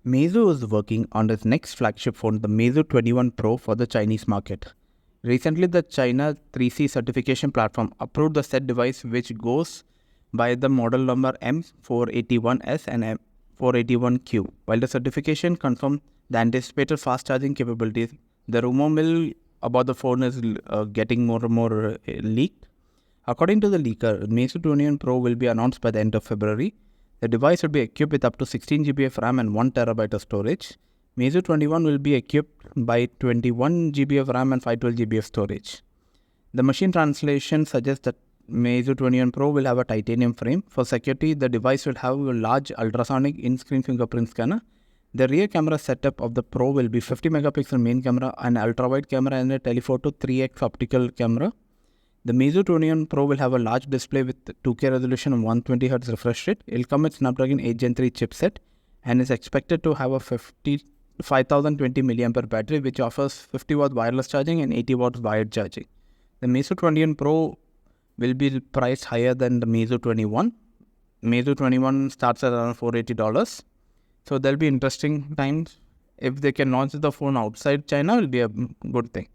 Meizu is working on its next flagship phone, the Meizu 21 Pro, for the Chinese market. Recently, the China 3C certification platform approved the said device, which goes by the model number M481S and M481Q. While the certification confirmed the anticipated fast charging capabilities, the rumor mill about the phone is getting more and more leaked. According to the leaker, Meizu 21 Pro will be announced by the end of February. The device will be equipped with up to 16 GB of RAM and 1 TB of storage. Meizu 21 will be equipped by 21 GB of RAM and 512 GB of storage. The machine translation suggests that Meizu 21 Pro will have a titanium frame. For security, the device will have a large ultrasonic in-screen fingerprint scanner. The rear camera setup of the Pro will be 50 megapixel main camera, an ultra-wide camera and a telephoto 3x optical camera. The Meizu 21 Pro will have a large display with 2K resolution and 120Hz refresh rate. It will come with Snapdragon 8 Gen 3 chipset and is expected to have a 5020 mAh battery, which offers 50 watt wireless charging and 80 watts wired charging. The Meizu 21 Pro will be priced higher than the Meizu 21. Meizu 21 starts at around $480. So there'll be interesting times. If they can launch the phone outside China, it will be a good thing.